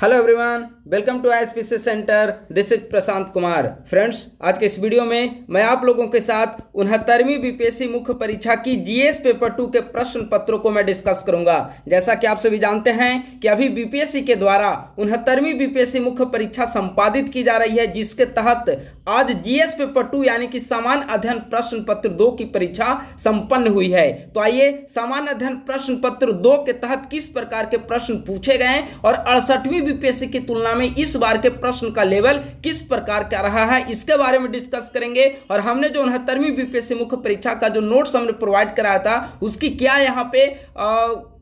Hello everyone, welcome to ISPC centre. This is Prashant Kumar. Friends, आज के इस वीडियो में मैं आप लोगों के साथ 69वीं बीपीएससी मुख्य परीक्षा की जीएस पेपर 2 के प्रश्न पत्रों को मैं डिस्कस करूंगा। जैसा कि आप सभी जानते हैं कि अभी बीपीएससी के द्वारा 69वीं बीपीएससी मुख्य परीक्षा संपादित की जा रही है, जिसके तहत आज जीएस पेपर 2 यानी कि सामान्य अध्ययन प्रश्न पत्र 2 की परीक्षा संपन्न हुई है। तो आइए सामान्य अध्ययन प्रश्न पत्र 2 के तहत किस प्रकार के प्रश्न पूछे गए और 68वीं बीपीएससी की तुलना में इस बार के प्रश्न का लेवल किस प्रकार का रहा है, इसके बारे में डिस्कस करेंगे। और हमने जो 69वीं बीपीएससी मुख्य परीक्षा का जो नोट्स हमने प्रोवाइड कराया था, उसकी क्या यहाँ पे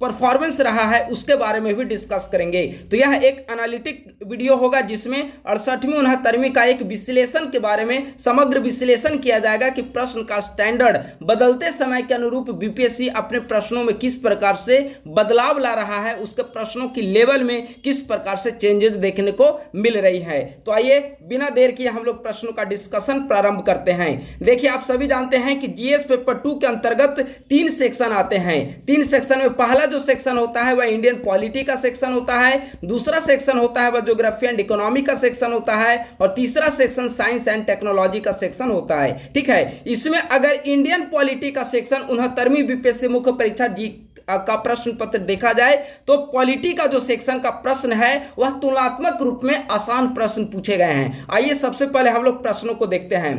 परफॉर्मेंस रहा है, उसके बारे में भी डिस्कस करेंगे। तो यह एक एनालिटिक वीडियो होगा जिसमें 68वीं 69वीं का एक विश्लेषण के बारे में समग्र विश्लेषण किया जाएगा कि प्रश्न का स्टैंडर्ड बदलते समय के अनुरूप बीपीएससी अपने प्रश्नों में किस प्रकार से बदलाव ला रहा है, उसके प्रश्नों की लेवल में किस प्रकार से चेंजेस देखने को मिल रही है। तो आइए बिना देर किए हम लोग प्रश्नों का डिस्कशन प्रारंभ करते हैं। देखिए, आप सभी जानते हैं कि जीएस पेपर 2 के अंतर्गत 3 सेक्शन आते हैं। 3 सेक्शन में पहला जो सेक्शन होता है वह इंडियन पॉलिटी का सेक्शन होता है, दूसरा सेक्शन होता है वह ज्योग्राफी एंड इकोनॉमी का सेक्शन होता है, और तीसरा सेक्शन साइंस एंड टेक्नोलॉजी का सेक्शन होता है। ठीक है, इसमें अगर इंडियन पॉलिटी का सेक्शन 69वीं बीपीएससी मुख्य परीक्षा का प्रश्न पत्र देखा जाए तो पॉलिटी का जो सेक्शन का प्रश्न है वह तुलनात्मक रूप में आसान प्रश्न पूछे गए हैं। आइए सबसे पहले हम लोग प्रश्नों को देखते हैं।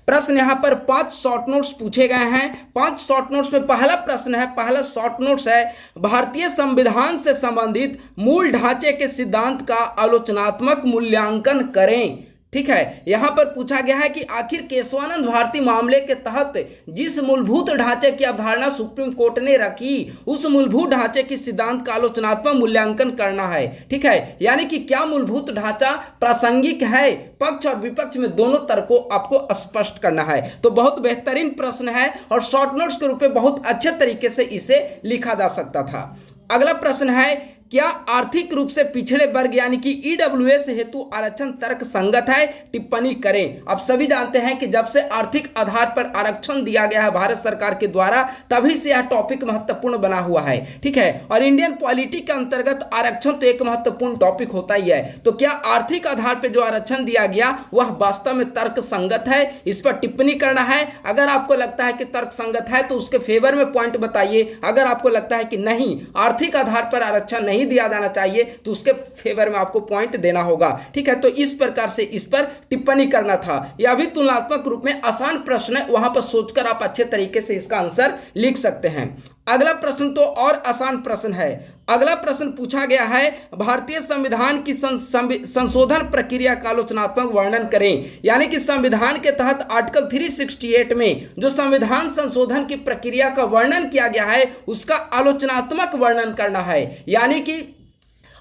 प्रश्न यहां पर 5 शॉर्ट नोट्स पूछे गए हैं। 5 शॉर्ट नोट्स में पहला प्रश्न है, पहला शॉर्ट नोट्स है, भारतीय संविधान से संबंधित मूल ढांचे के सिद्धांत का आलोचनात्मक मूल्यांकन करें। ठीक है, यहां पर पूछा गया है कि आखिर केशवानंद भारती मामले के तहत जिस मूलभूत ढांचे की अवधारणा सुप्रीम कोर्ट ने रखी, उस मूलभूत ढांचे की सिद्धांत का आलोचनात्मक मूल्यांकन करना है। ठीक है, यानी कि क्या मूलभूत ढांचा प्रासंगिक है, पक्ष और विपक्ष में दोनों तरफ को आपको स्पष्ट करना है। तो बहुत बेहतरीन प्रश्न है और शॉर्ट नोट्स के रूप में बहुत अच्छे तरीके से इसे लिखा जा सकता था। अगला प्रश्न है, क्या आर्थिक रूप से पिछड़े वर्ग यानी कि ईडब्ल्यूएस हेतु आरक्षण तर्क संगत है? टिप्पणी करें। आप सभी जानते हैं कि जब से आर्थिक आधार पर आरक्षण दिया गया है भारत सरकार के द्वारा, तभी से यह टॉपिक महत्वपूर्ण बना हुआ है। ठीक है, और इंडियन पॉलिटी के अंतर्गत आरक्षण तो एक महत्वपूर्ण टॉपिक होता ही है। तो क्या आर्थिक आधार पर जो आरक्षण दिया गया वह वास्तव में तर्क संगत है? इस पर टिप्पणी करना है। अगर आपको लगता है कि तर्क संगत है तो उसके फेवर में पॉइंट बताइए। अगर आपको लगता है कि नहीं, आर्थिक आधार पर आरक्षण नहीं दिया जाना चाहिए, तो उसके फेवर में आपको पॉइंट देना होगा। ठीक है, तो इस प्रकार से इस पर टिप्पणी करना था। यह भी तुलनात्मक रूप में आसान प्रश्न है, वहां पर सोचकर आप अच्छे तरीके से इसका आंसर लिख सकते हैं। अगला प्रश्न तो और आसान प्रश्न है। अगला प्रश्न पूछा गया है, भारतीय संविधान की संशोधन प्रक्रिया का आलोचनात्मक वर्णन करें। यानी कि संविधान के तहत आर्टिकल 368 में जो संविधान संशोधन की प्रक्रिया का वर्णन किया गया है, उसका आलोचनात्मक वर्णन करना है। यानी कि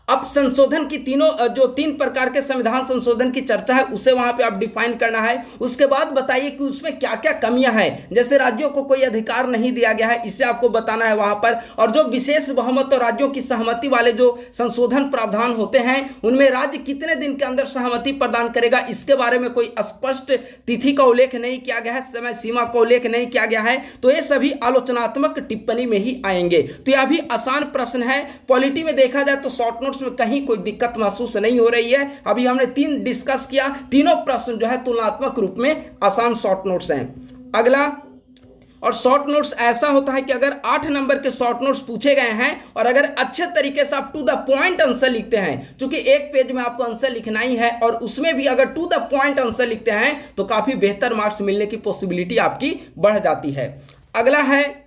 अब संशोधन की जो 3 प्रकार के संविधान संशोधन की चर्चा है, उसे वहां पे आप डिफाइन करना है। उसके बाद बताइए कि उसमें क्या क्या कमियां हैं। जैसे राज्यों को कोई अधिकार नहीं दिया गया है, इसे आपको बताना है वहां पर। और जो विशेष बहुमत और राज्यों की सहमति वाले जो संशोधन प्रावधान होते हैं, उनमें राज्य कितने दिन के अंदर सहमति प्रदान करेगा, इसके बारे में कोई स्पष्ट तिथि का उल्लेख नहीं किया गया है, समय सीमा का उल्लेख नहीं किया गया है। तो ये सभी आलोचनात्मक टिप्पणी में ही आएंगे। तो यह भी आसान प्रश्न है। पॉलिटी में देखा जाए तो शॉर्ट नोट्स में कहीं कोई दिक्कत महसूस नहीं हो रही है। अभी हमने 3 डिस्कस किया, तीनों प्रश्न जो है तुलनात्मक रूप में आसान शॉर्ट नोट्स हैं। अगला, और शॉर्ट नोट्स ऐसा होता है कि अगर 8 नंबर के शॉर्ट नोट्स पूछे गए हैं और अगर अच्छे तरीके से आप टू द पॉइंट आंसर लिखते हैं, क्योंकि एक पेज में आपको आंसर लिखना ही है, और उसमें भी अगर टू द पॉइंट आंसर लिखते हैं तो काफी बेहतर मार्क्स मिलने की पॉसिबिलिटी आपकी बढ़ जाती है। अगला है,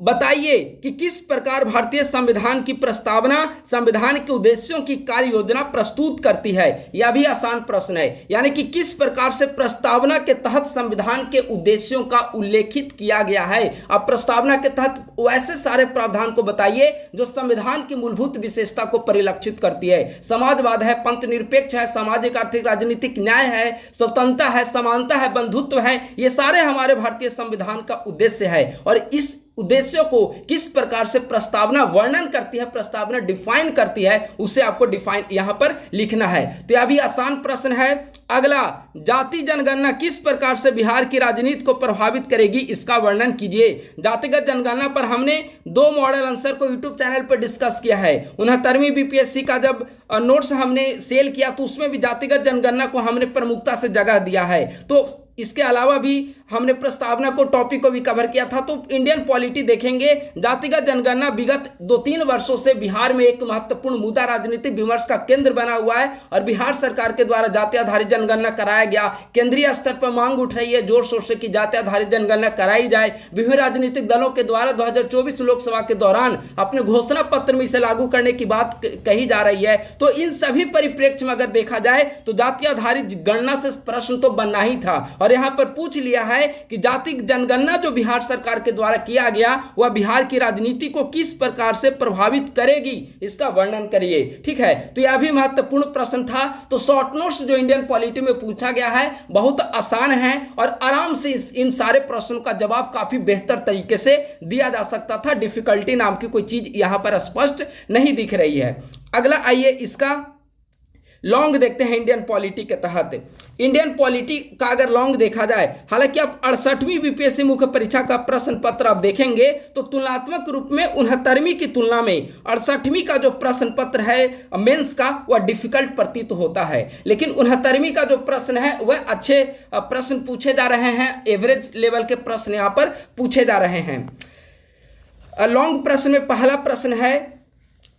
बताइए कि किस प्रकार भारतीय संविधान की प्रस्तावना संविधान के उद्देश्यों की कार्य योजना प्रस्तुत करती है। यह भी आसान प्रश्न है। यानी कि किस प्रकार से प्रस्तावना के तहत संविधान के उद्देश्यों का उल्लेखित किया गया है। अब प्रस्तावना के तहत वैसे सारे प्रावधान को बताइए जो संविधान की मूलभूत विशेषता को परिलक्षित करती है। समाजवाद है, पंथ निरपेक्ष है, सामाजिक आर्थिक राजनीतिक न्याय है, स्वतंत्रता है, समानता है, बंधुत्व है। ये सारे हमारे भारतीय संविधान का उद्देश्य है। और इस उद्देश्यों को किस प्रकार से प्रस्तावना वर्णन करती है, प्रस्तावना डिफाइन करती है, उसे आपको डिफाइन यहां पर लिखना है। तो यह भी आसान प्रश्न है। अगला, जाति जनगणना किस प्रकार से बिहार की राजनीति को प्रभावित करेगी, इसका वर्णन कीजिए। जातिगत जनगणना पर हमने 2 मॉडल आंसर को यूट्यूब चैनल पर डिस्कस किया है। 69वीं बीपीएससी का जब नोट्स हमने सेल किया तो उसमें भी जातिगत जनगणना को हमने प्रमुखता से जगह दिया है। तो इसके अलावा भी हमने प्रस्तावना को टॉपिक को भी कवर किया था। तो इंडियन पॉलिटी देखेंगे, जातिगत जनगणना विगत 2-3 वर्षों से बिहार में एक महत्वपूर्ण मुद्दा, राजनीतिक विमर्श का केंद्र बना हुआ है और बिहार सरकार के द्वारा जाति आधारित जनगणना कराया गया। केंद्रीय स्तर पर मांग उठ रही है जोर शोर से कि जाति आधारित जनगणना कराई जाए। विभिन्न राजनीतिक दलों के द्वारा 2024 लोकसभा के दौरान अपने घोषणा पत्र में इसे लागू करने की बात कही जा रही है। तो इन सभी परिप्रेक्ष्य में अगर देखा जाए तो जाति आधारित गणना से प्रश्न तो बनना ही था और यहां पर पूछ लिया है कि जाति जनगणना जो बिहार सरकार के द्वारा किया गया वह बिहार की राजनीति को किस प्रकार से प्रभावित करेगी, इसका वर्णन करिए। ठीक है, तो यह भी महत्वपूर्ण प्रश्न था। तो शॉर्ट नोट्स जो इंडियन पॉलिटी में पूछा गया है बहुत आसान है और आराम से इन सारे प्रश्नों का जवाब काफी बेहतर तरीके से दिया जा सकता था। डिफिकल्टी नाम की कोई चीज यहां पर स्पष्ट नहीं दिख रही है। अगला आइए इसका लॉन्ग देखते हैं। इंडियन पॉलिटी के तहत इंडियन पॉलिटी का अगर लॉन्ग देखा जाए, हालांकि आप 68वीं बीपीएससी मुख्य परीक्षा का प्रश्न पत्र आप देखेंगे तो तुलनात्मक रूप में 69वीं की तुलना में 68वीं का जो प्रश्न पत्र है मेंस का वह डिफिकल्ट प्रतीत होता है, लेकिन 69वीं का जो प्रश्न है वह अच्छे प्रश्न पूछे जा रहे हैं। एवरेज लेवल के प्रश्न यहां पर पूछे जा रहे हैं। लॉन्ग प्रश्न में पहला प्रश्न है,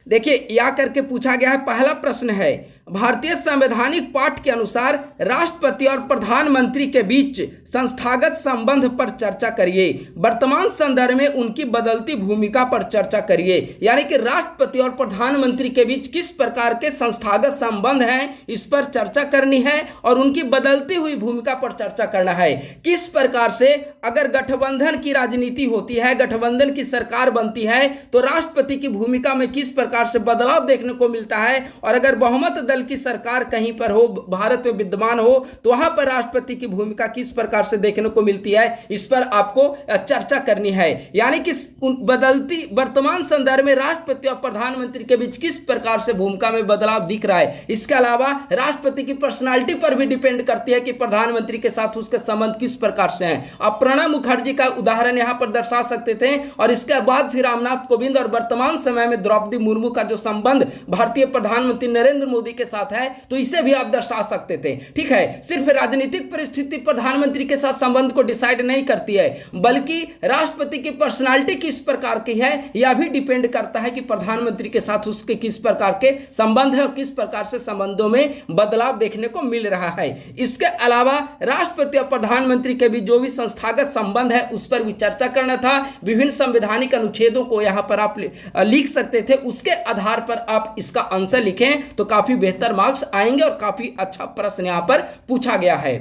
देखिए या करके पूछा गया है। पहला प्रश्न है, भारतीय संवैधानिक पाठ के अनुसार राष्ट्रपति और प्रधानमंत्री के बीच संस्थागत संबंध पर चर्चा करिए। वर्तमान संदर्भ में उनकी बदलती भूमिका पर चर्चा करिए। यानी कि राष्ट्रपति और प्रधानमंत्री के बीच किस प्रकार के संस्थागत संबंध हैं, इस पर चर्चा करनी है और उनकी बदलती हुई भूमिका पर चर्चा करना है। किस प्रकार से अगर गठबंधन की राजनीति होती है, गठबंधन की सरकार बनती है तो राष्ट्रपति की भूमिका में किस प्रकार से बदलाव देखने को मिलता है, और अगर बहुमत दल की सरकार कहीं पर हो, भारत में विद्यमान हो, तो वहां पर राष्ट्रपति की भूमिका किस प्रकार से देखने को मिलती है, इस पर आपको चर्चा करनी है। यानी कि बदलती वर्तमान संदर्भ में राष्ट्रपति और प्रधानमंत्री के बीच किस प्रकार से भूमिका में बदलाव दिख रहा है। इसके अलावा राष्ट्रपति की पर्सनालिटी पर भी डिपेंड करती है कि प्रधानमंत्री के साथ उसके संबंध किस प्रकार से हैं। आप प्रणब मुखर्जी का उदाहरण यहां पर दर्शा सकते थे और इसके बाद फिर रामनाथ कोविंद और वर्तमान समय में द्रौपदी मुर्मू का जो संबंध भारतीय प्रधानमंत्री नरेंद्र मोदी के साथ है, तो इसे भी आप दर्शा सकते थे। ठीक है, सिर्फ राजनीतिक परिस्थिति प्रधानमंत्री के साथ संबंध को डिसाइड नहीं करती है, बल्कि राष्ट्रपति की पर्सनालिटी किस प्रकार की है यह भी डिपेंड करता है कि प्रधानमंत्री के साथ उसके किस प्रकार के संबंध है और किस प्रकार से संबंधों में बदलाव देखने को मिल रहा है। इसके अलावा राष्ट्रपति और प्रधानमंत्री के बीच जो भी संस्थागत संबंध है उस पर भी चर्चा करना था। विभिन्न संवैधानिक अनुच्छेदों को यहां पर आप लिख सकते थे, उसके आधार पर आप इसका आंसर लिखें तो काफी बेहतर मार्क्स आएंगे और काफी अच्छा प्रश्न यहां पर पूछा गया है।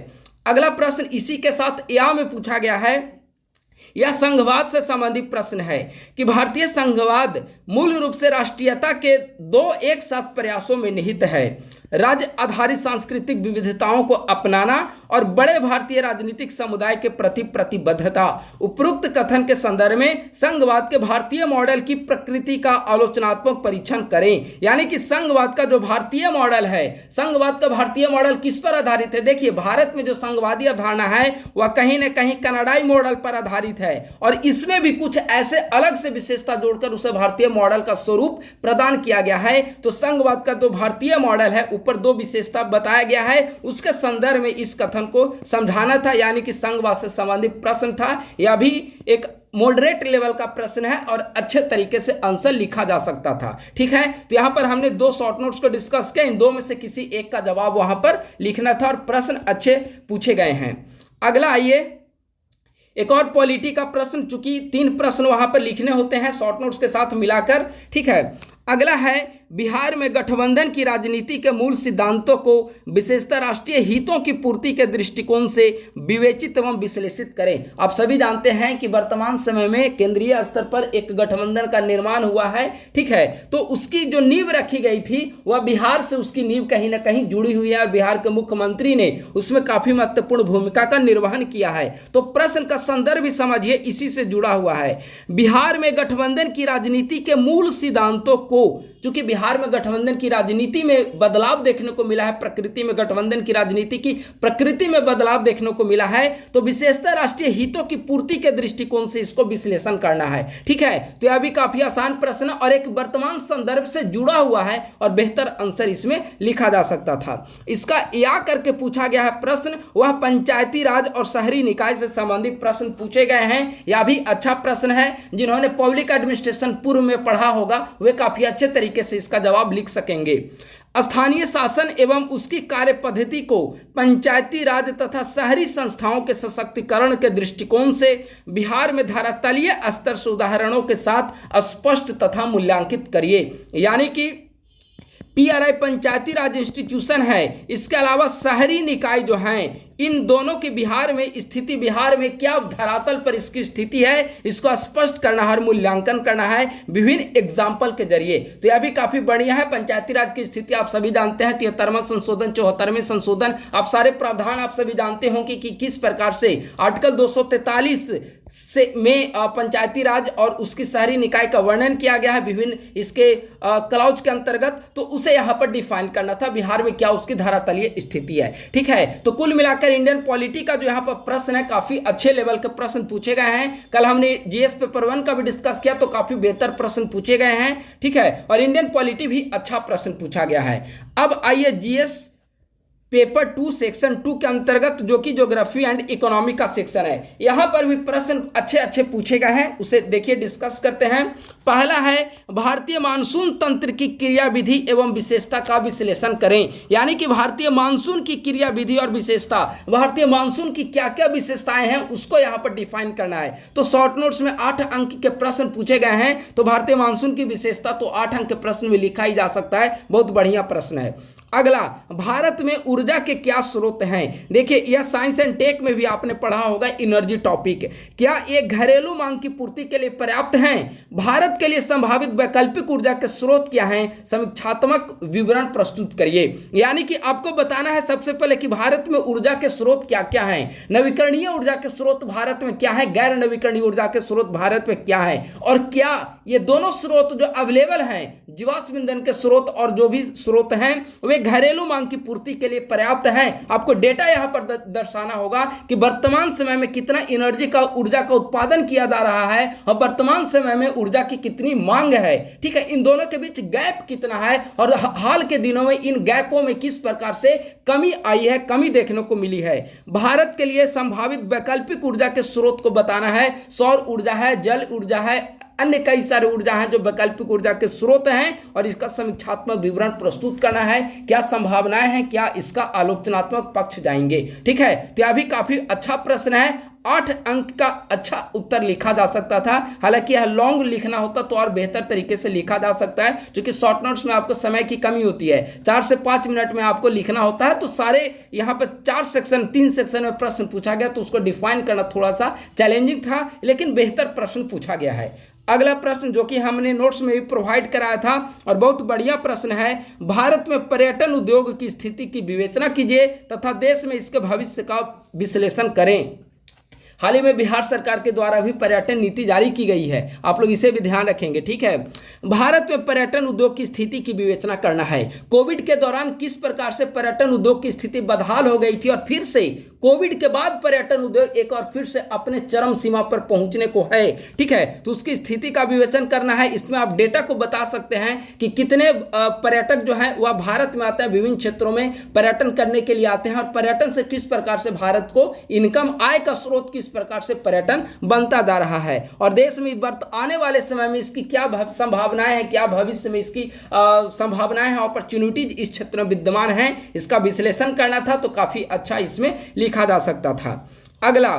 अगला प्रश्न इसी के साथ या में पूछा गया है, यह संघवाद से संबंधित प्रश्न है कि भारतीय संघवाद मूल रूप से राष्ट्रीयता के 2 एक साथ प्रयासों में निहित है। राज्य आधारित सांस्कृतिक विविधताओं को अपनाना और बड़े भारतीय राजनीतिक समुदाय के प्रति प्रतिबद्धता। उपरोक्त कथन के संदर्भ में संघवाद के भारतीय मॉडल की प्रकृति का आलोचनात्मक परीक्षण करें। यानी कि संघवाद का जो भारतीय मॉडल है, संघवाद का भारतीय मॉडल किस पर आधारित है। देखिए, भारत में जो संघवादी अवधारणा है वह कहीं ना कहीं कनाडाई मॉडल पर आधारित है और इसमें भी कुछ ऐसे अलग से विशेषता जोड़कर उसे भारतीय मॉडल का स्वरूप प्रदान किया गया है। तो संघवाद का जो भारतीय मॉडल है ऊपर 2 विशेषता बताया गया है, उसके संदर्भ में इस कथन को समझाना था। यानी कि संघवाद से संबंधित प्रश्न था। यह भी एक मॉडरेट लेवल का प्रश्न है और अच्छे तरीके से आंसर लिखा जा सकता था। ठीक है, तो यहां पर हमने 2 शॉर्ट नोट्स को डिस्कस किया, इन 2 में से किसी एक का जवाब वहां पर लिखना था और प्रश्न अच्छे पूछे गए हैं। अगला आइए एक और पॉलिटी का प्रश्न, चूंकि 3 प्रश्न वहां पर लिखने होते हैं शॉर्ट नोट्स के साथ मिलाकर। ठीक है, अगला है बिहार में गठबंधन की राजनीति के मूल सिद्धांतों को विशेषतः राष्ट्रीय हितों की पूर्ति के दृष्टिकोण से विवेचित एवं विश्लेषित करें। आप सभी जानते हैं कि वर्तमान समय में केंद्रीय स्तर पर एक गठबंधन का निर्माण हुआ है, ठीक है। तो उसकी जो नींव रखी गई थी वह बिहार से उसकी नींव कहीं ना कहीं जुड़ी हुई है और बिहार के मुख्यमंत्री ने उसमें काफी महत्वपूर्ण भूमिका का निर्वहन किया है। तो प्रश्न का संदर्भ भी समझिए इसी से जुड़ा हुआ है। बिहार में गठबंधन की राजनीति के मूल सिद्धांतों को, चूंकि बिहार में गठबंधन की राजनीति में बदलाव देखने को मिला है, प्रकृति में गठबंधन की राजनीति की प्रकृति में बदलाव देखने को मिला है, तो विशेषतः राष्ट्रीय हितों की पूर्ति के दृष्टिकोण से इसको विश्लेषण करना है, ठीक है। तो यह भी काफी आसान प्रश्न और एक वर्तमान संदर्भ से जुड़ा हुआ है और बेहतर आंसर इसमें लिखा जा सकता था। इसका या करके पूछा गया है प्रश्न, वह पंचायती राज और शहरी निकाय से संबंधित प्रश्न पूछे गए हैं। यह भी अच्छा प्रश्न है। जिन्होंने पब्लिक एडमिनिस्ट्रेशन पूर्व में पढ़ा होगा वे काफी अच्छे तरीके से इसका जवाब लिख सकेंगे। स्थानीय शासन एवं उसकी कार्य पद्धति को पंचायती राज तथा शहरी संस्थाओं के सशक्तिकरण के दृष्टिकोण से बिहार में धरातलीय स्तर से उदाहरणों के साथ स्पष्ट तथा मूल्यांकित करिए। यानी कि पीआरआई पंचायती राज इंस्टीट्यूशन है, इसके अलावा शहरी निकाय जो हैं, इन दोनों की बिहार में स्थिति, बिहार में क्या धरातल पर इसकी स्थिति है, इसको स्पष्ट करना है, मूल्यांकन करना है विभिन्न एग्जाम्पल के जरिए। तो यह भी काफी बढ़िया है। पंचायती राज की स्थिति आप सभी जानते हैं, 73वां संशोधन, 74वें संशोधन, आप सारे प्रावधान आप सभी जानते होंगे कि किस प्रकार से आर्टिकल 243 से में पंचायती राज और उसकी शहरी निकाय का वर्णन किया गया है विभिन्न इसके क्लाउज के अंतर्गत। तो उसे यहाँ पर डिफाइन करना था बिहार में क्या उसकी धरातलीय स्थिति है, ठीक है। तो कुल मिलाकर इंडियन पॉलिटी का जो यहाँ पर प्रश्न है काफी अच्छे लेवल के प्रश्न पूछे गए हैं। कल हमने जीएस पेपर 1 का भी डिस्कस किया तो काफी बेहतर प्रश्न पूछे गए हैं, ठीक है। और इंडियन पॉलिटी भी अच्छा प्रश्न पूछा गया है। अब आइए जीएस पेपर 2 सेक्शन 2 के अंतर्गत जो कि ज्योग्राफी एंड इकोनॉमी का सेक्शन है, यहां पर भी प्रश्न अच्छे अच्छे पूछे गए हैं, उसे देखिए डिस्कस करते हैं। पहला है भारतीय मानसून तंत्र की क्रियाविधि एवं विशेषता का विश्लेषण करें। यानी कि भारतीय मानसून की क्रियाविधि और विशेषता, भारतीय मानसून की क्या क्या विशेषताएं हैं उसको यहां पर डिफाइन करना है। तो शॉर्ट नोट्स में 8 अंक के प्रश्न पूछे गए हैं, तो भारतीय मानसून की विशेषता तो 8 अंक के प्रश्न में लिखा ही जा सकता है, बहुत बढ़िया प्रश्न है। अगला, भारत में ऊर्जा के क्या स्रोत हैं। देखिए यह साइंस एंड टेक में भी आपने पढ़ा होगा, एनर्जी टॉपिक। क्या ये घरेलू मांग की पूर्ति के लिए पर्याप्त हैं? भारत के लिए संभावित वैकल्पिक ऊर्जा के स्रोत क्या हैं? समीक्षात्मक विवरण प्रस्तुत करिए। यानी कि आपको बताना है सबसे पहले कि भारत में ऊर्जा के स्रोत क्या क्या हैं, नवीकरणीय ऊर्जा के स्रोत भारत में क्या है, गैर नवीकरणीय ऊर्जा के स्रोत भारत में क्या है, और क्या ये दोनों स्रोत जो अवेलेबल हैं, जीवाश्म ईंधन के स्रोत और जो भी स्रोत हैं वे घरेलू मांग की पूर्ति के लिए पर्याप्त हैं। आपको डेटा यहां पर दर्शाना होगा कि वर्तमान समय में कितना एनर्जी का, ऊर्जा का उत्पादन किया जा रहा है और वर्तमान समय में ऊर्जा की कितनी मांग है, ठीक है। इन दोनों के बीच गैप कितना है और हाल के दिनों में इन गैपों में किस प्रकार से कमी आई है, कमी देखने को मिली है। भारत के लिए संभावित वैकल्पिक ऊर्जा के स्रोत को बताना है। सौर ऊर्जा है, जल ऊर्जा है, अन्य कई सारे ऊर्जा हैं जो वैकल्पिक ऊर्जा के स्रोत हैं और इसका समीक्षात्मक विवरण प्रस्तुत करना है। क्या संभावनाएं हैं, क्या इसका आलोचनात्मक पक्ष जाएंगे, ठीक है। तो यह भी काफी अच्छा प्रश्न है। 8 अंक का अच्छा उत्तर लिखा जा सकता था, हालांकि यह लॉन्ग लिखना होता तो और बेहतर तरीके से लिखा जा सकता है, क्योंकि शॉर्ट नोट्स में आपको समय की कमी होती है, 4 से 5 मिनट में आपको लिखना होता है। तो सारे यहाँ पर 4 सेक्शन, 3 सेक्शन में प्रश्न पूछा गया तो उसको डिफाइन करना थोड़ा सा चैलेंजिंग था, लेकिन बेहतर प्रश्न पूछा गया है। अगला प्रश्न जो कि हमने नोट्स में भी प्रोवाइड कराया था और बहुत बढ़िया प्रश्न है, भारत में पर्यटन उद्योग की स्थिति की विवेचना कीजिए तथा देश में इसके भविष्य का विश्लेषण करें। हाल ही में बिहार सरकार के द्वारा भी पर्यटन नीति जारी की गई है, आप लोग इसे भी ध्यान रखेंगे, ठीक है। भारत में पर्यटन उद्योग की स्थिति की विवेचना करना है। कोविड के दौरान किस प्रकार से पर्यटन उद्योग की स्थिति बदहाल हो गई थी और फिर से कोविड के बाद पर्यटन उद्योग एक और फिर से अपने चरम सीमा पर पहुंचने को है, ठीक है। तो उसकी स्थिति का विवेचन करना है। इसमें आप डेटा को बता सकते हैं कि कितने पर्यटक जो है वह भारत में आते हैं, विभिन्न क्षेत्रों में पर्यटन करने के लिए आते हैं और पर्यटन से किस प्रकार से भारत को इनकम, आय का स्रोत किस प्रकार से पर्यटन बनता जा रहा है और देश में आने वाले समय में इसकी क्या संभावनाएं हैं, क्या भविष्य में इसकी संभावनाएं हैं, अपॉर्चुनिटीज इस क्षेत्र में विद्यमान हैं, इसका विश्लेषण करना था। तो काफी अच्छा इसमें लिखा जा सकता था। अगला,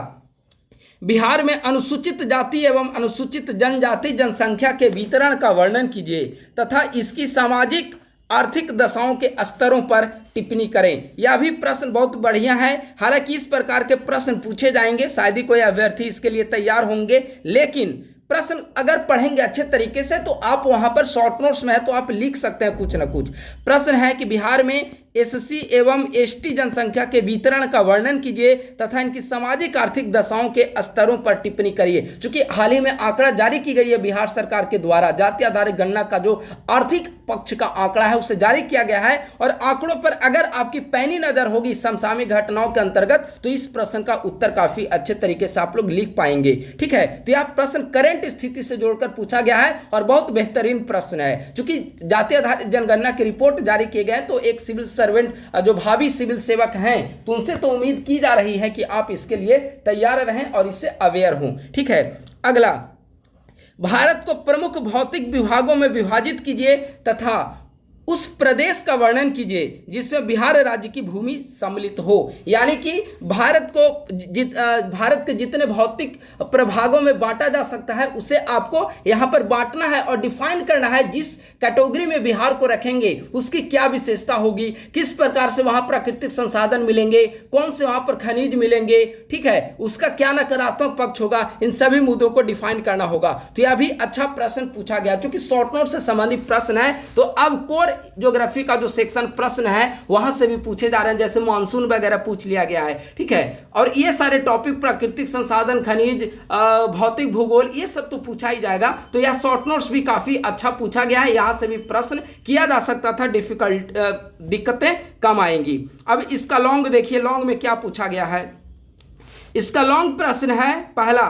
बिहार में अनुसूचित जाति एवं अनुसूचित जनजाति जनसंख्या के वितरण का वर्णन कीजिए तथा इसकी सामाजिक आर्थिक दशाओं के स्तरों पर टिप्पणी करें। यह भी प्रश्न बहुत बढ़िया है। हालांकि इस प्रकार के प्रश्न पूछे जाएंगे, शायद ही कोई अभ्यर्थी इसके लिए तैयार होंगे, लेकिन प्रश्न अगर पढ़ेंगे अच्छे तरीके से तो आप वहां पर शॉर्ट नोट्स में है तो आप लिख सकते हैं कुछ ना कुछ। प्रश्न है कि बिहार में एससी एवं एसटी जनसंख्या के वितरण का वर्णन कीजिए तथा इनकी सामाजिक आर्थिक दशाओं के स्तरों पर टिप्पणी करिए। चूंकि हाल ही में आंकड़ा जारी की गई है बिहार सरकार के द्वारा, जाति आधारित गणना का जो आर्थिक पक्ष का आंकड़ा है उसे जारी किया गया है, और आंकड़ों पर अगर आपकी पैनी नजर होगी समसामयिक घटनाओं के अंतर्गत तो इस प्रश्न का उत्तर काफी अच्छे तरीके से आप लोग लिख पाएंगे। ठीक है, तो यह प्रश्न करंट स्थिति से जोड़कर पूछा गया है और बहुत बेहतरीन प्रश्न है। चूंकि जाति आधारित जनगणना की रिपोर्ट जारी किए गए तो एक सिविल सर्वेंट जो भावी सिविल सेवक हैं तो उनसे तो उम्मीद की जा रही है कि आप इसके लिए तैयार रहें और इससे अवेयर हों। ठीक है, अगला, भारत को प्रमुख भौतिक विभागों में विभाजित कीजिए तथा उस प्रदेश का वर्णन कीजिए जिसमें बिहार राज्य की भूमि सम्मिलित हो। यानी कि भारत के जितने भौतिक प्रभागों में बांटा जा सकता है उसे आपको यहाँ पर बांटना है और डिफाइन करना है। जिस कैटेगरी में बिहार को रखेंगे उसकी क्या विशेषता होगी, किस प्रकार से वहाँ प्राकृतिक संसाधन मिलेंगे, कौन से वहाँ पर खनिज मिलेंगे, ठीक है, उसका क्या नकारात्मक पक्ष होगा, इन सभी मुद्दों को डिफाइन करना होगा। तो यह भी अच्छा प्रश्न पूछा गया। चूंकि शॉर्ट नोट से संबंधित प्रश्न है तो अब कोर ज्योग्राफी का जो सेक्शन प्रश्न है वहां से भी पूछे जा रहे हैं, जैसे मानसून वगैरह पूछ लिया गया है। ठीक है, और ये सारे टॉपिक प्राकृतिक संसाधन, खनिज, भौतिक भूगोल, ये सब तो पूछा ही जाएगा। तो यह शॉर्ट नोट्स भी काफी अच्छा पूछा गया है, यहां से भी प्रश्न किया जा सकता था, दिक्कतें कम आएंगी। अब इसका लॉन्ग देखिए, लॉन्ग में क्या पूछा गया है। इसका लॉन्ग प्रश्न है, पहला,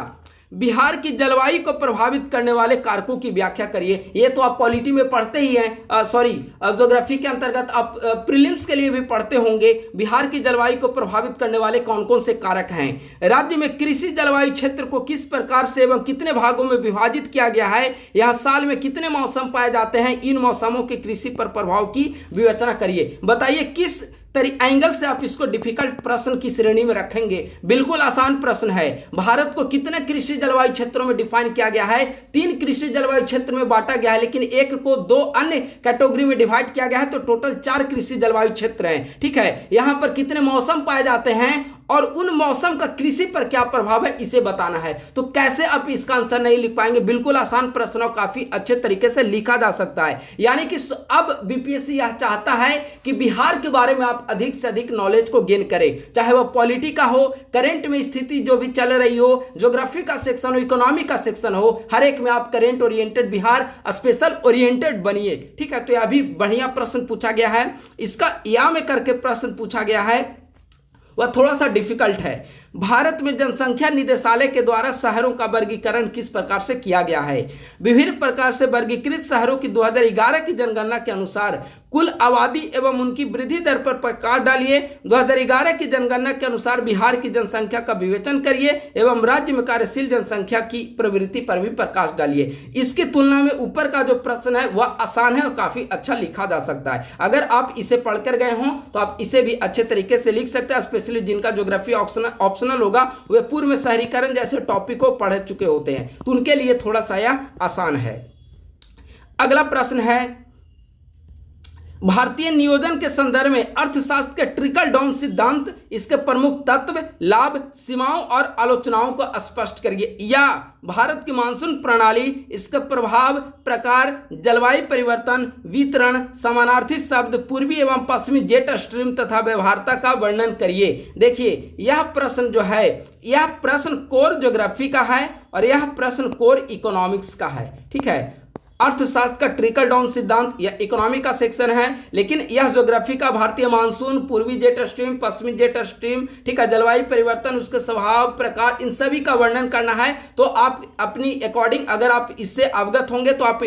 बिहार की जलवायु को प्रभावित करने वाले कारकों की व्याख्या करिए। ये तो आप पॉलिटी में पढ़ते ही हैं, ज्योग्राफी के अंतर्गत आप प्रीलिम्स के लिए भी पढ़ते होंगे। बिहार की जलवायु को प्रभावित करने वाले कौन कौन से कारक हैं। राज्य में कृषि जलवायु क्षेत्र को किस प्रकार से एवं कितने भागों में विभाजित किया गया है। यहाँ साल में कितने मौसम पाए जाते हैं, इन मौसमों के कृषि पर प्रभाव की विवेचना करिए। बताइए किस एंगल से आप इसको डिफिकल्ट प्रश्न की श्रेणी में रखेंगे। बिल्कुल आसान प्रश्न है। भारत को कितने कृषि जलवायु क्षेत्रों में डिफाइन किया गया है, 3 कृषि जलवायु क्षेत्र में बांटा गया है, लेकिन एक को 2 अन्य कैटेगरी में डिवाइड किया गया है, तो टोटल 4 कृषि जलवायु क्षेत्र हैं। ठीक है, यहां पर कितने मौसम पाए जाते हैं और उन मौसम का कृषि पर क्या प्रभाव है इसे बताना है। तो कैसे आप इसका आंसर नहीं लिख पाएंगे। बिल्कुल आसान प्रश्न और काफी अच्छे तरीके से लिखा जा सकता है। यानी कि अब बीपीएससी यह चाहता है कि बिहार के बारे में आप अधिक से अधिक नॉलेज को गेन करें, चाहे वह पॉलिटी का हो, करंट में स्थिति जो भी चल रही हो, ज्योग्राफी का सेक्शन हो, इकोनॉमी का सेक्शन हो, हर एक में आप current oriented, Bihar special oriented बनिए। ठीक है, तो यह भी बढ़िया प्रश्न पूछा गया है। इसका या में करके प्रश्न पूछा गया है, वह थोड़ा सा डिफिकल्ट है। भारत में जनसंख्या निदेशालय के द्वारा शहरों का वर्गीकरण किस प्रकार से किया गया है। विभिन्न प्रकार से वर्गीकृत शहरों की 2011 की जनगणना के अनुसार कुल आबादी एवं उनकी वृद्धि दर पर प्रकाश डालिए। 2011 की जनगणना के अनुसार बिहार की जनसंख्या का विवेचन करिए एवं राज्य में कार्यशील जनसंख्या की प्रवृत्ति पर भी प्रकाश डालिए। इसकी तुलना में ऊपर का जो प्रश्न है वह आसान है और काफी अच्छा लिखा जा सकता है। अगर आप इसे पढ़कर गए हों तो आप इसे भी अच्छे तरीके से लिख सकते हैं। स्पेशली जिनका ज्योग्राफी ऑप्शनल होगा वे पूर्व में शहरीकरण जैसे टॉपिक को पढ़ चुके होते हैं, तो उनके लिए थोड़ा सा यह आसान है। अगला प्रश्न है, भारतीय नियोजन के संदर्भ में अर्थशास्त्र के ट्रिकल डाउन सिद्धांत, इसके प्रमुख तत्व, लाभ, सीमाओं और आलोचनाओं को स्पष्ट करिए। या भारत की मानसून प्रणाली, इसके प्रभाव, प्रकार, जलवायु परिवर्तन, वितरण, समानार्थी शब्द, पूर्वी एवं पश्चिमी जेट स्ट्रीम तथा व्यवहार्यता का वर्णन करिए। देखिए यह प्रश्न जो है, यह प्रश्न कोर ज्योग्राफी का है और यह प्रश्न कोर इकोनॉमिक्स का है। ठीक है, अर्थशास्त्र का ट्रिकल डाउन सिद्धांत या इकोनॉमी का सेक्शन है, लेकिन यह ज्योग्राफी का भारतीय मानसून, पूर्वी जेट स्ट्रीम, पश्चिमी जेट स्ट्रीम, ठीक है, जलवायु परिवर्तन, उसके स्वभाव, प्रकार, इन सभी का वर्णन करना है। तो आप अपनी अकॉर्डिंग अगर आप इससे अवगत होंगे तो आप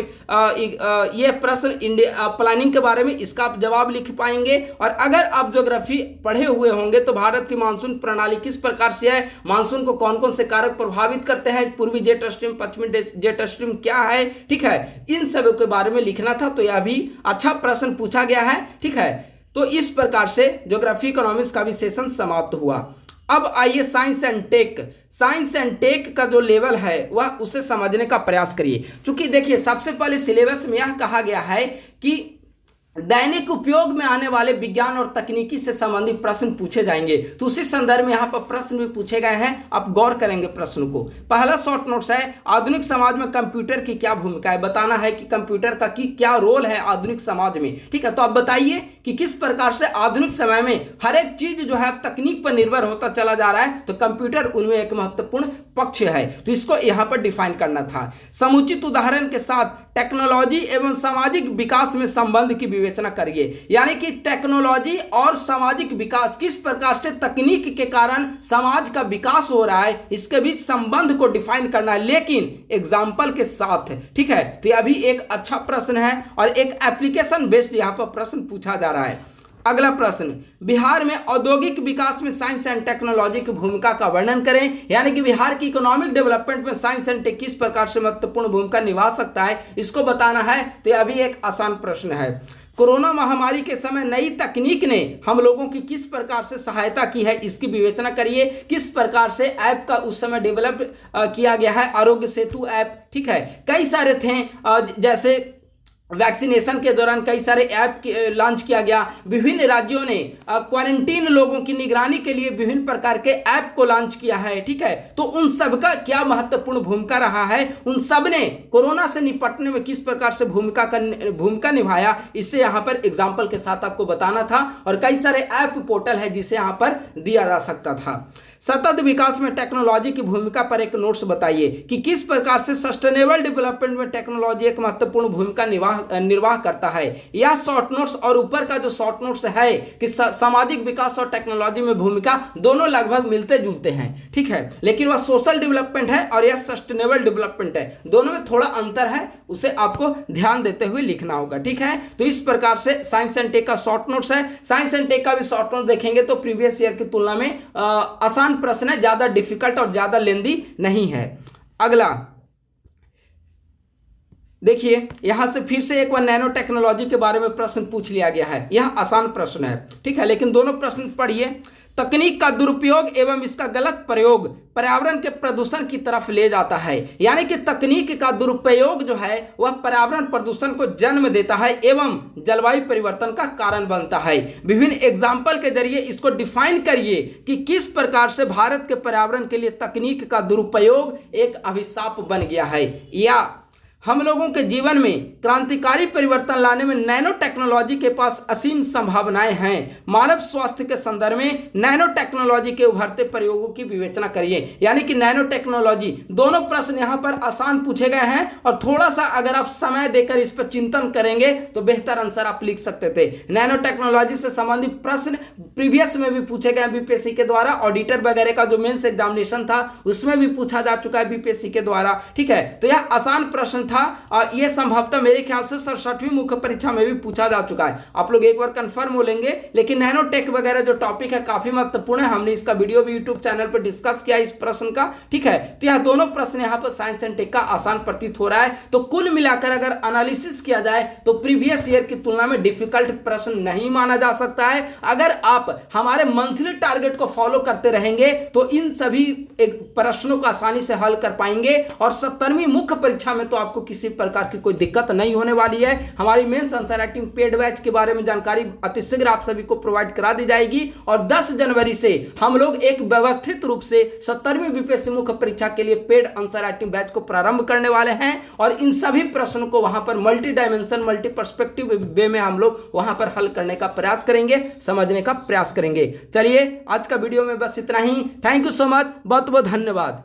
ये प्रश्न इंडिया प्लानिंग के बारे में इसका आप जवाब लिख पाएंगे। और अगर आप ज्योग्राफी पढ़े हुए होंगे तो भारत की मानसून प्रणाली किस प्रकार से है, मानसून को कौन कौन से कारक प्रभावित करते हैं, पूर्वी जेट स्ट्रीम, पश्चिमी जेट स्ट्रीम क्या है, ठीक है, इन सब के बारे में लिखना था। तो यह भी अच्छा प्रश्न पूछा गया है। ठीक है, तो इस प्रकार से ज्योग्राफी इकोनॉमिक्स का भी सेशन समाप्त हुआ। अब आइए साइंस एंड टेक का जो लेवल है वह उसे समझने का प्रयास करिए। चूंकि देखिए सबसे पहले सिलेबस में यह कहा गया है कि दैनिक उपयोग में आने वाले विज्ञान और तकनीकी से संबंधित प्रश्न पूछे जाएंगे, तो उसी संदर्भ में यहाँ पर प्रश्न भी पूछे गए हैं। आप गौर करेंगे प्रश्न को। पहला शॉर्ट नोट्स है, आधुनिक समाज में कंप्यूटर की क्या भूमिका है। बताना है कि कंप्यूटर का की क्या रोल है आधुनिक समाज में। ठीक है, तो आप बताइए कि किस प्रकार से आधुनिक समय में हर एक चीज जो है तकनीक पर निर्भर होता चला जा रहा है, तो कंप्यूटर उनमें एक महत्वपूर्ण पक्ष है, तो इसको यहाँ पर डिफाइन करना था। समुचित उदाहरण के साथ टेक्नोलॉजी एवं सामाजिक विकास में संबंध की विवेचना करिए, यानी कि टेक्नोलॉजी और सामाजिक विकास किस प्रकार से तकनीक के कारण समाज का विकास हो रहा है, इसके बीच संबंध को डिफाइन करना है, लेकिन एग्जाम्पल के साथ। ठीक है, तो यह भी एक अच्छा प्रश्न है और एक एप्लीकेशन बेस्ड यहां पर प्रश्न पूछा जा रहा है। अगला प्रश्न, बिहार में औद्योगिक विकास में साइंस एंड टेक्नोलॉजी की भूमिका का वर्णन करें, यानी कि बिहार की इकोनॉमिक डेवलपमेंट में साइंस एंड टेक किस प्रकार से महत्वपूर्ण भूमिका निभा सकता है, इसको बताना है। तो यह भी एक आसान प्रश्न है। कोरोना महामारी के समय नई तकनीक ने हम लोगों की किस प्रकार से सहायता की है, इसकी विवेचना करिए। किस प्रकार से ऐप का उस समय डेवलप किया गया है, आरोग्य सेतु ऐप। ठीक है, कई सारे थे, जैसे वैक्सीनेशन के दौरान कई सारे ऐप लॉन्च किया गया। विभिन्न राज्यों ने क्वारंटीन लोगों की निगरानी के लिए विभिन्न प्रकार के ऐप को लॉन्च किया है। ठीक है, तो उन सब का क्या महत्वपूर्ण भूमिका रहा है, उन सब ने कोरोना से निपटने में किस प्रकार से भूमिका निभाया, इसे यहाँ पर एग्जाम्पल के साथ आपको बताना था। और कई सारे ऐप पोर्टल है जिसे यहाँ पर दिया जा सकता था। सतत विकास में टेक्नोलॉजी की भूमिका पर एक नोट्स बताइए कि किस प्रकार से सस्टेनेबल डेवलपमेंट में टेक्नोलॉजी एक महत्वपूर्ण भूमिका निर्वाह करता है। यह शॉर्ट नोट्स और ऊपर का जो शॉर्ट नोट्स है कि सामाजिक विकास और टेक्नोलॉजी में भूमिका दोनों लगभग मिलते जुलते हैं। ठीक है, लेकिन वह सोशल डेवलपमेंट है और यह सस्टेनेबल डेवलपमेंट है, दोनों में थोड़ा अंतर है, उसे आपको ध्यान देते हुए लिखना होगा। ठीक है, तो इस प्रकार से साइंस एंड टेक का शॉर्ट नोट्स है। साइंस एंड टेक का भी शॉर्ट नोट देखेंगे तो प्रीवियस ईयर की तुलना में आसान प्रश्न है, ज्यादा डिफिकल्ट और ज्यादा लेंदी नहीं है। अगला देखिए, यहां से फिर से एक बार नैनो टेक्नोलॉजी के बारे में प्रश्न पूछ लिया गया है। यह आसान प्रश्न है। ठीक है, लेकिन दोनों प्रश्न पढ़िए। तकनीक का दुरुपयोग एवं इसका गलत प्रयोग पर्यावरण के प्रदूषण की तरफ ले जाता है, यानी कि तकनीक का दुरुपयोग जो है वह पर्यावरण प्रदूषण को जन्म देता है एवं जलवायु परिवर्तन का कारण बनता है। विभिन्न एग्जाम्पल के जरिए इसको डिफाइन करिए कि किस प्रकार से भारत के पर्यावरण के लिए तकनीक का दुरुपयोग एक अभिशाप बन गया है, या हम लोगों के जीवन में क्रांतिकारी परिवर्तन लाने में नैनो टेक्नोलॉजी के पास असीम संभावनाएं हैं। मानव स्वास्थ्य के संदर्भ में नैनो टेक्नोलॉजी के उभरते प्रयोगों की विवेचना करिए, यानी कि नैनो टेक्नोलॉजी। दोनों प्रश्न यहां पर आसान पूछे गए हैं और थोड़ा सा अगर आप समय देकर इस पर चिंतन करेंगे तो बेहतर आंसर आप लिख सकते थे। नैनो टेक्नोलॉजी से संबंधित प्रश्न प्रीवियस में भी पूछे गए बीपीएससी के द्वारा, ऑडिटर वगैरह का जो मेंस एग्जामिनेशन था उसमें भी पूछा जा चुका है बीपीएससी के द्वारा। ठीक है, तो यह आसान प्रश्न था। यह संभवतः मेरे ख्याल से 67वीं मुख्य परीक्षा में भी पूछा जा चुका है। आप लोग एक बार कंफर्म हो लेंगे। लेकिन नैनो टेक वगैरह जो टॉपिक है काफी महत्वपूर्ण है, हमने इसका वीडियो भी यूट्यूब चैनल पर डिस्कस किया इस प्रश्न का। ठीक है, तो यह दोनों प्रश्न यहाँ पर साइंस एंड टेक का आसान प्रतीत हो रहा है। तो कुल मिलाकर अगर एनालिसिस किया जाए तो प्रीवियस ईयर की तुलना में डिफिकल्ट प्रश्न नहीं माना जा सकता है। अगर आप हमारे मंथली टारगेट को फॉलो करते रहेंगे तो इन सभी प्रश्नों को आसानी से हल कर पाएंगे और 70वीं मुख्य परीक्षा में तो आपको किसी प्रकार की कोई दिक्कत नहीं होने वाली है। हमारी mains answer writing paid batch के बारे में जानकारी अतिशीघ्र आप सभी को प्रोवाइड करा दी जाएगी और 10 जनवरी से हम लोग एक व्यवस्थित रूप से 70वीं बीपीएससी मुख्य परीक्षा के लिए पेड आंसर राइटिंग बैच को प्रारंभ करने वाले हैं और इन सभी प्रश्नों को वहां पर मल्टी डायमेंशन मल्टी पर्सपेक्टिव वे में हम लोग वहां पर हल करने का प्रयास करेंगे, समझने का प्रयास करेंगे। चलिए आज का वीडियो में बस इतना ही। थैंक यू सो मच, बहुत बहुत धन्यवाद।